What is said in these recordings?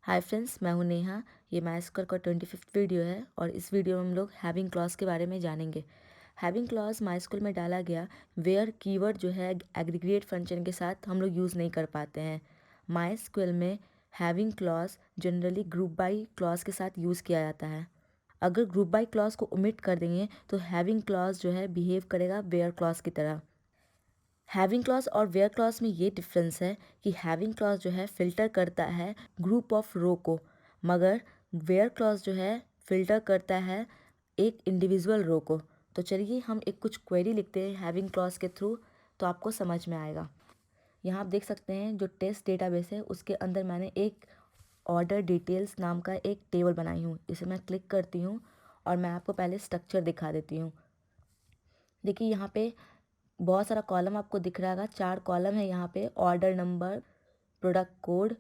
Hi friends, मैं हूं नेहा। ये माइस्क्वेल का 25th वीडियो है और इस वीडियो में हम लोग हैविंग क्लॉज के बारे में जानेंगे। हैविंग क्लॉज माइस्क्वेल में डाला गया वेयर कीवर्ड जो है एग्रीगेट फंक्शन के साथ हम लोग यूज़ नहीं कर पाते हैं। माइस्क्वेल में having clause generally group by clause के साथ यूज़ किया जाता है। अगर ग्रुप बाई क्लॉज को ओमिट कर देंगे तो हैविंग क्लॉज जो है बिहेव करेगा वेयर क्लॉज की तरह। हैविंग क्लॉज और वेयर क्लॉज में ये डिफरेंस है कि हैविंग क्लॉज जो है फ़िल्टर करता है ग्रुप ऑफ रो को, मगर वेयर क्लॉज जो है फ़िल्टर करता है एक इंडिविजुअल रो को। तो चलिए हम एक कुछ क्वेरी लिखते हैं हैविंग क्लॉज के थ्रू, तो आपको समझ में आएगा। यहाँ आप देख सकते हैं जो टेस्ट डेटाबेस है उसके अंदर मैंने एक ऑर्डर डिटेल्स नाम का एक टेबल बनाई हूँ। इसे मैं क्लिक करती हूँ और मैं आपको पहले स्ट्रक्चर दिखा देती हूँ। देखिए यहाँ पे बहुत सारा कॉलम आपको दिख रहा होगा। 4 कॉलम है यहाँ पे, order number, product code,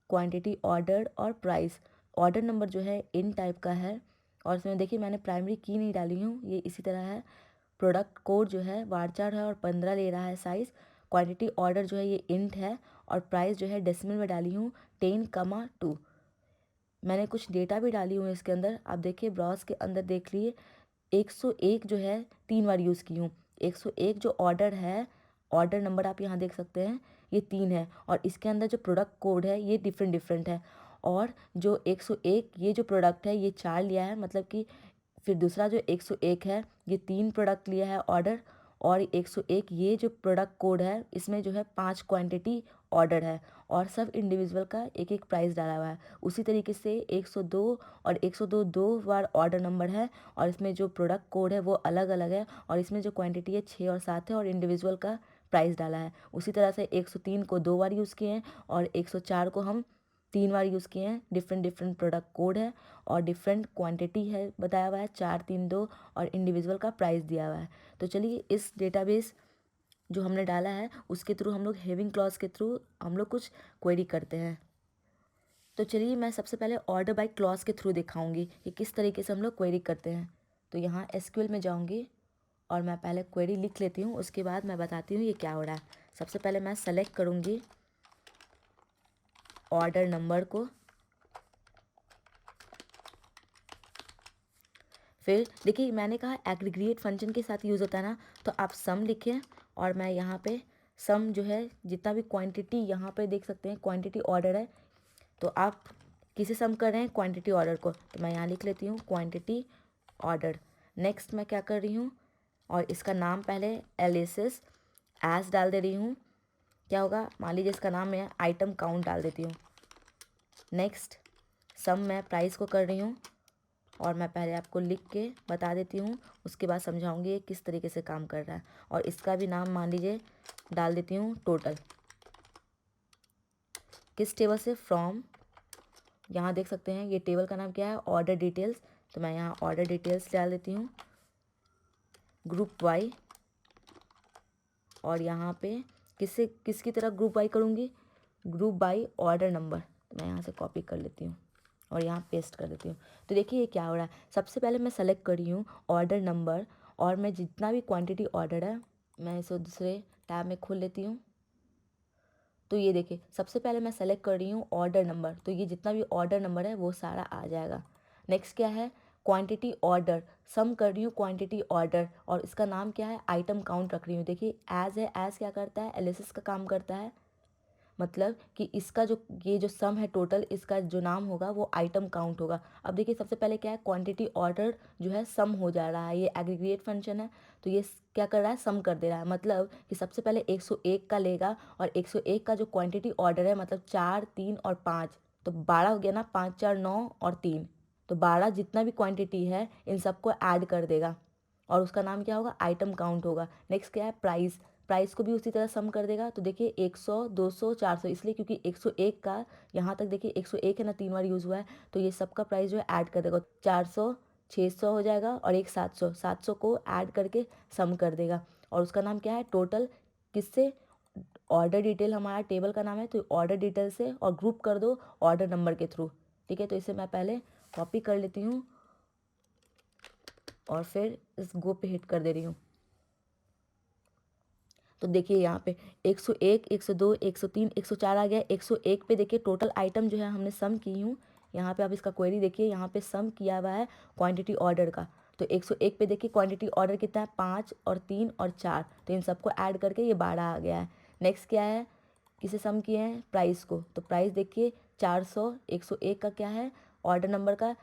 quantity order और प्राइस। ऑर्डर नंबर जो है इन टाइप का है और इसमें देखिए मैंने प्राइमरी की नहीं डाली हूँ, ये इसी तरह है। प्रोडक्ट कोड जो है वारचार है और 15 ले रहा है साइज़। क्वांटिटी ऑर्डर जो है ये इंट है और प्राइस जो है डेसिमल में डाली हूँ 10,2। मैंने कुछ डेटा भी डाली हुई इसके अंदर। आप देखिए ब्राउज के अंदर देख लिए 101 जो है 3 बार यूज़ की हूँ। 101 जो ऑर्डर है, ऑर्डर नंबर आप यहाँ देख सकते हैं ये 3 है और इसके अंदर जो प्रोडक्ट कोड है ये डिफरेंट डिफरेंट है। और जो 101 ये जो प्रोडक्ट है ये 4 लिया है, मतलब कि फिर दूसरा जो 101 है ये 3 प्रोडक्ट लिया है ऑर्डर, और 101 ये जो प्रोडक्ट कोड है इसमें जो है 5 क्वांटिटी ऑर्डर है और सब इंडिविजुअल का एक एक प्राइस डाला हुआ है। उसी तरीके से 102 और 102 दो बार ऑर्डर नंबर है और इसमें जो प्रोडक्ट कोड है वो अलग अलग है और इसमें जो क्वांटिटी है 6 और 7 है और इंडिविजुअल का प्राइस डाला है। उसी तरह से 103 को 2 बार यूज़ किए हैं और 104 को हम 3 बार यूज़ किए हैं। डिफरेंट डिफरेंट प्रोडक्ट कोड है और डिफरेंट क्वांटिटी है बताया हुआ है, 4 3 2 और इंडिविजुअल का प्राइस दिया हुआ है। तो चलिए इस डेटाबेस जो हमने डाला है उसके थ्रू हम लोग हैविंग क्लॉज के थ्रू हम लोग कुछ क्वेरी करते हैं। तो चलिए मैं सबसे पहले ऑर्डर बाय क्लॉज के थ्रू दिखाऊंगी कि किस तरीके से हम लोग क्वेरी करते हैं। तो यहाँ एसक्यूएल में जाऊंगी और मैं पहले क्वेरी लिख लेती हूँ, उसके बाद मैं बताती हूँ ये क्या हो रहा है। सबसे पहले मैं सेलेक्ट करूँगी ऑर्डर नंबर को, फिर देखिए मैंने कहा एग्रीगेट फंक्शन के साथ यूज़ होता है ना, तो आप सम लिखें और मैं यहाँ पे सम जो है जितना भी क्वांटिटी यहाँ पे देख सकते हैं क्वांटिटी ऑर्डर है, तो आप किसे सम कर रहे हैं क्वांटिटी ऑर्डर को, तो मैं यहाँ लिख लेती हूँ क्वांटिटी ऑर्डर। नेक्स्ट मैं क्या कर रही हूँ और इसका नाम पहले एलिसिस एस डाल दे रही हूँ। क्या होगा, मान लीजिए इसका नाम मैं आइटम काउंट डाल देती हूँ। नेक्स्ट सम मैं प्राइस को कर रही हूँ और मैं पहले आपको लिख के बता देती हूँ, उसके बाद समझाऊंगी ये किस तरीके से काम कर रहा है। और इसका भी नाम मान लीजिए डाल देती हूँ टोटल। किस टेबल से, फ्रॉम, यहाँ देख सकते हैं ये टेबल का नाम क्या है, ऑर्डर डिटेल्स। तो मैं यहाँ ऑर्डर डिटेल्स डाल देती हूँ ग्रुप वाई, और यहाँ पे किससे किसकी तरह ग्रुप वाई करूँगी, ग्रुप बाई ऑर्डर नंबर। तो मैं यहाँ से कॉपी कर लेती हूँ और यहाँ पेस्ट कर देती हूँ। तो देखिए ये क्या हो रहा है, सबसे पहले मैं सेलेक्ट कर रही हूँ ऑर्डर नंबर और मैं जितना भी क्वांटिटी ऑर्डर है मैं इसे दूसरे टैब में खोल लेती हूँ। तो ये देखिए सबसे पहले मैं सेलेक्ट कर रही हूँ ऑर्डर नंबर, तो ये जितना भी ऑर्डर नंबर है वो सारा आ जाएगा। नेक्स्ट क्या है, क्वांटिटी ऑर्डर, सम कर रही हूँ क्वांटिटी ऑर्डर और इसका नाम क्या है, आइटम काउंट रख रही हूँ। देखिए एज है, एज क्या करता है, एलिसिस का काम करता है, मतलब कि इसका जो ये जो सम है टोटल, इसका जो नाम होगा वो आइटम काउंट होगा। अब देखिए सबसे पहले क्या है, क्वांटिटी ऑर्डर जो है सम हो जा रहा है, ये एग्रीगेट फंक्शन है तो ये क्या कर रहा है, सम कर दे रहा है। मतलब कि सबसे पहले 101 का लेगा और 101 का जो क्वांटिटी ऑर्डर है मतलब 4 3 और 5, तो 12 हो गया ना, 5 4 9 और 3, तो 12 जितना भी क्वांटिटी है इन सबको ऐड कर देगा और उसका नाम क्या होगा, आइटम काउंट होगा। नेक्स्ट क्या है, प्राइस, प्राइस को भी उसी तरह सम कर देगा। तो देखिए 100 200 400, इसलिए क्योंकि 101 का यहाँ तक देखिए 101 है ना, 3 बार यूज़ हुआ है, तो ये सबका प्राइस जो है ऐड कर देगा। 400 600 हो जाएगा और एक 700, 700 को ऐड करके सम कर देगा और उसका नाम क्या है, टोटल। किससे, ऑर्डर डिटेल हमारा टेबल का नाम है, तो ऑर्डर डिटेल से और ग्रुप कर दो ऑर्डर नंबर के थ्रू। ठीक है, तो इसे मैं पहले कॉपी कर लेती हूँ और फिर इस गो पे हिट कर दे रही हूँ। तो देखिए यहाँ पे 101, 102, 103, 104 आ गया। 101 पे देखिए टोटल आइटम जो है हमने सम की हूँ। यहाँ पे आप इसका क्वेरी देखिए, यहाँ पे सम किया हुआ है क्वांटिटी ऑर्डर का। तो 101 पे देखिए क्वांटिटी ऑर्डर कितना है, 5 और 3 और 4, तो इन सबको ऐड करके ये 12 आ गया है। नेक्स्ट क्या है, किसे सम किए हैं, प्राइस को। तो प्राइस देखिए 400, 101 का क्या है ऑर्डर नंबर का,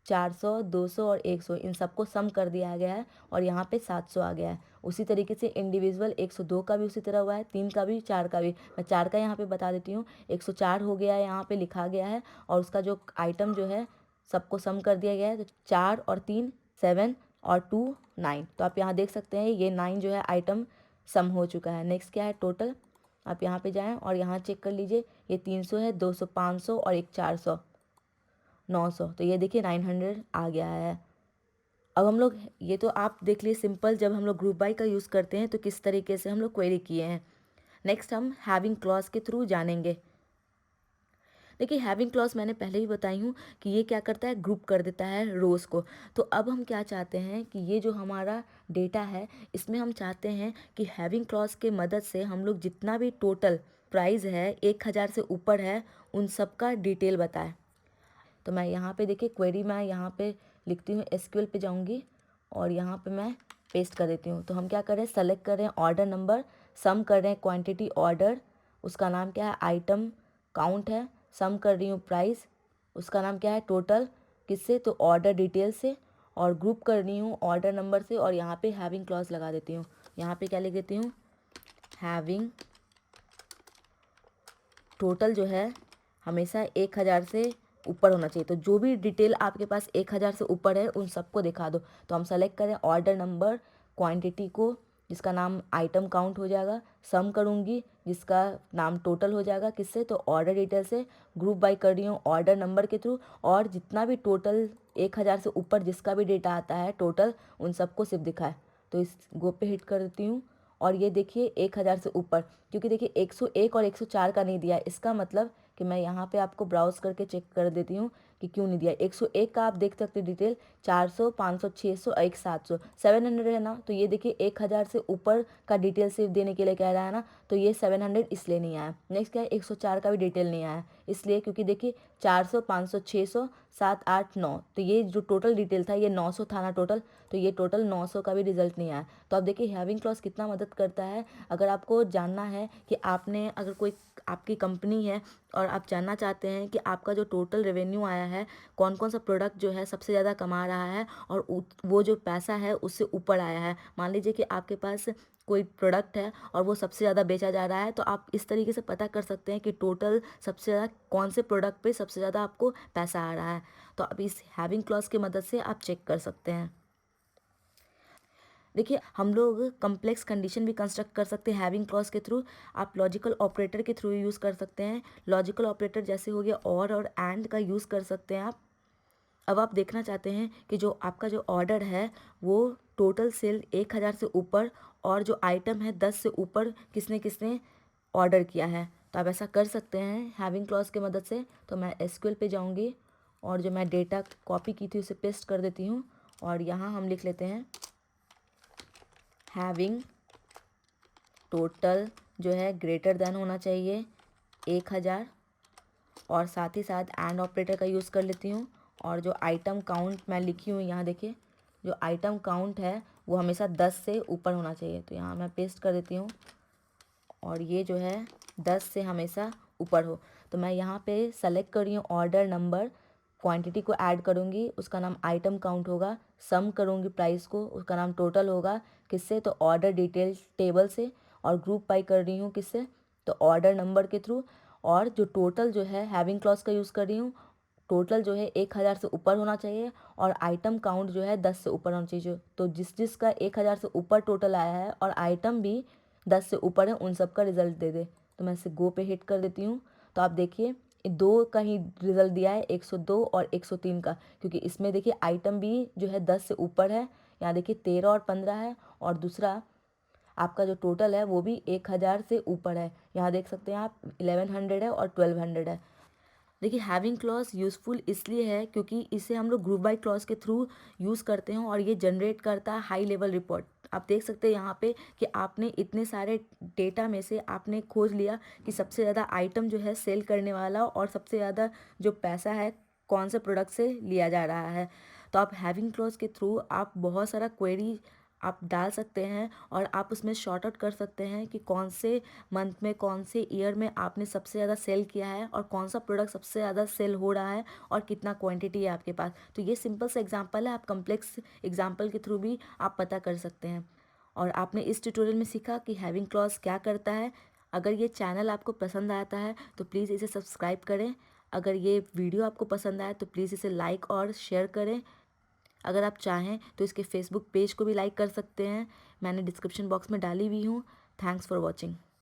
400, 200 और 100, इन सबको सम कर दिया गया है और यहाँ पे 700 आ गया है। उसी तरीके से इंडिविजुअल 102 का भी उसी तरह हुआ है, 3 का भी, 4 का भी। मैं 4 का यहाँ पे बता देती हूँ, 104 हो गया है, यहाँ पे लिखा गया है और उसका जो आइटम जो है सबको सम कर दिया गया है। तो 4 और 3 7 और 2 9, तो आप यहाँ देख सकते हैं ये 9 जो है आइटम सम हो चुका है। नेक्स्ट क्या है, टोटल। आप यहाँ पे जाएँ और यहाँ चेक कर लीजिए, ये 300 है, 200, 500 और एक 400, 900, तो ये देखिए 900 आ गया है। अब हम लोग, ये तो आप देख लिए सिंपल, जब हम लोग ग्रुप बाय का यूज़ करते हैं तो किस तरीके से हम लोग क्वेरी किए हैं। नेक्स्ट हम हैविंग क्लॉज के थ्रू जानेंगे। देखिए हैविंग क्लॉज मैंने पहले ही बताई हूँ कि ये क्या करता है, ग्रुप कर देता है रोज़ को। तो अब हम क्या चाहते हैं कि ये जो हमारा डेटा है इसमें हम चाहते हैं कि हैविंग क्लॉज के मदद से हम लोग जितना भी टोटल प्राइस है 1000 से ऊपर है उन सब का डिटेल बताएं। तो मैं यहाँ पे देखिए क्वेरी मैं यहाँ पे लिखती हूँ, एसक्यूएल पे जाऊँगी और यहाँ पे मैं पेस्ट कर देती हूँ। तो हम क्या कर रहे हैं, सेलेक्ट कर रहे हैं ऑर्डर नंबर, सम कर रहे हैं क्वांटिटी ऑर्डर, उसका नाम क्या है, आइटम काउंट है, सम कर रही हूँ प्राइस, उसका नाम क्या है, टोटल, किससे, तो ऑर्डर डिटेल से, और ग्रुप कर रही हूँ ऑर्डर नंबर से, और यहाँ पे हैविंग क्लॉज लगा देती हूँ। यहाँ पे क्या लिख देती हूँ, हैविंग टोटल जो है हमेशा 1000 से ऊपर होना चाहिए। तो जो भी डिटेल आपके पास 1000 से ऊपर है उन सबको दिखा दो। तो हम सेलेक्ट करें ऑर्डर नंबर, क्वांटिटी को, जिसका नाम आइटम काउंट हो जाएगा, सम करूँगी जिसका नाम टोटल हो जाएगा, किससे, तो ऑर्डर डिटेल से, ग्रुप बाय कर रही हूँ ऑर्डर नंबर के थ्रू, और जितना भी टोटल 1000 से ऊपर जिसका भी डेटा आता है टोटल उन सबको सिर्फ दिखाए। तो इस गो पे हिट कर देती हूँ और ये देखिए 1000 से ऊपर, क्योंकि देखिए 101 और 104 का नहीं दिया, इसका मतलब कि मैं यहाँ पे आपको ब्राउज करके चेक कर देती हूँ कि क्यों नहीं दिया। 101 का आप देख सकते हैं डिटेल, 400, 500, 600 और एक 700, 700 है ना। तो ये देखिए 1000 से ऊपर का डिटेल सिर्फ देने के लिए कह रहा है ना, तो ये 700 इसलिए नहीं आया। नेक्स्ट क्या है, 104 का भी डिटेल नहीं आया, इसलिए क्योंकि देखिए 400, 500, 600, 7, 8, 9, तो ये जो टोटल डिटेल था ये 900 था ना टोटल, तो ये टोटल 900 का भी रिजल्ट नहीं आया। तो आप देखिए हैविंग क्लॉज कितना मदद करता है। अगर आपको जानना है कि आपने, अगर कोई आपकी कंपनी है और आप जानना चाहते हैं कि आपका जो टोटल रेवेन्यू आया है, कौन कौन सा प्रोडक्ट जो है सबसे ज़्यादा कमा रहा है और वो जो पैसा है उससे ऊपर आया है, मान लीजिए कि आपके पास कोई प्रोडक्ट है और वो सबसे ज़्यादा बेचा जा रहा है, तो आप इस तरीके से पता कर सकते हैं कि टोटल सबसे ज़्यादा कौन से प्रोडक्ट पे सबसे ज़्यादा आपको पैसा आ रहा है। तो आप इस हैविंग क्लॉज की मदद से आप चेक कर सकते हैं। देखिए हम लोग कम्प्लेक्स कंडीशन भी कंस्ट्रक्ट कर सकते हैं हैविंग क्लॉज के थ्रू। आप लॉजिकल ऑपरेटर के थ्रू यूज़ कर सकते हैं। लॉजिकल ऑपरेटर जैसे हो गया और एंड का यूज़ कर सकते हैं आप। अब आप देखना चाहते हैं कि जो आपका जो ऑर्डर है वो टोटल सेल 1000 से ऊपर और जो आइटम है 10 से ऊपर किसने किसने ऑर्डर किया है, तो आप ऐसा कर सकते हैं हैविंग क्लॉज की मदद से। तो मैं एसक्यूएल पे जाऊंगी और जो मैं डेटा कॉपी की थी उसे पेस्ट कर देती हूँ और यहाँ हम लिख लेते हैं हैविंग टोटल जो है ग्रेटर देन होना चाहिए 1000, और साथ ही साथ एंड ऑपरेटर का यूज़ कर लेती हूँ। और जो आइटम काउंट मैं लिखी हूँ यहाँ देखिए, जो आइटम काउंट है वो हमेशा 10 से ऊपर होना चाहिए, तो यहाँ मैं पेस्ट कर देती हूँ और ये जो है 10 से हमेशा ऊपर हो। तो मैं यहाँ पे सेलेक्ट कर रही हूँ ऑर्डर नंबर, क्वांटिटी को ऐड करूँगी, उसका नाम आइटम काउंट होगा, सम करूँगी प्राइस को, उसका नाम टोटल होगा, किससे, तो ऑर्डर डिटेल टेबल से, और ग्रुप बाय कर रही हूँ किससे, तो ऑर्डर नंबर के थ्रू। और जो टोटल जो है हैविंग क्लॉज का यूज़ कर रही हूँ, टोटल जो है 1000 से ऊपर होना चाहिए और आइटम काउंट जो है 10 से ऊपर होना चाहिए। तो जिस जिसका 1000 से ऊपर टोटल आया है और आइटम भी 10 से ऊपर है उन सब का रिजल्ट दे दे। तो मैं इसे गो पे हिट कर देती हूँ। तो आप देखिए दो का ही रिजल्ट दिया है, 102 और 103 का, क्योंकि इसमें देखिए आइटम भी जो है 10 से ऊपर है। यहाँ देखिए 13 और 15 है, और दूसरा आपका जो टोटल है वो भी 1000 से ऊपर है। यहाँ देख सकते हैं आप 1100 है और 1200 है। देखिए हैविंग क्लॉज यूज़फुल इसलिए है क्योंकि इसे हम लोग ग्रुप बाय क्लॉज के थ्रू यूज़ करते हैं और ये जनरेट करता है हाई लेवल रिपोर्ट। आप देख सकते हैं यहाँ पे कि आपने इतने सारे डेटा में से आपने खोज लिया कि सबसे ज़्यादा आइटम जो है सेल करने वाला और सबसे ज़्यादा जो पैसा है कौन से प्रोडक्ट से लिया जा रहा है। तो आप हैविंग क्लॉज के थ्रू आप बहुत सारा क्वेरी आप डाल सकते हैं और आप उसमें शॉर्ट आउट कर सकते हैं कि कौन से मंथ में कौन से ईयर में आपने सबसे ज़्यादा सेल किया है और कौन सा प्रोडक्ट सबसे ज़्यादा सेल हो रहा है और कितना क्वांटिटी है आपके पास। तो ये सिंपल सा एग्जांपल है, आप कम्प्लेक्स एग्जांपल के थ्रू भी आप पता कर सकते हैं। और आपने इस ट्यूटोरियल में सीखा कि हैविंग क्लॉज क्या करता है। अगर ये चैनल आपको पसंद आता है तो प्लीज़ इसे सब्सक्राइब करें। अगर ये वीडियो आपको पसंद आए तो प्लीज़ इसे लाइक और शेयर करें। अगर आप चाहें तो इसके फेसबुक पेज को भी लाइक कर सकते हैं, मैंने डिस्क्रिप्शन बॉक्स में डाली हुई हूँ। Thanks for watching.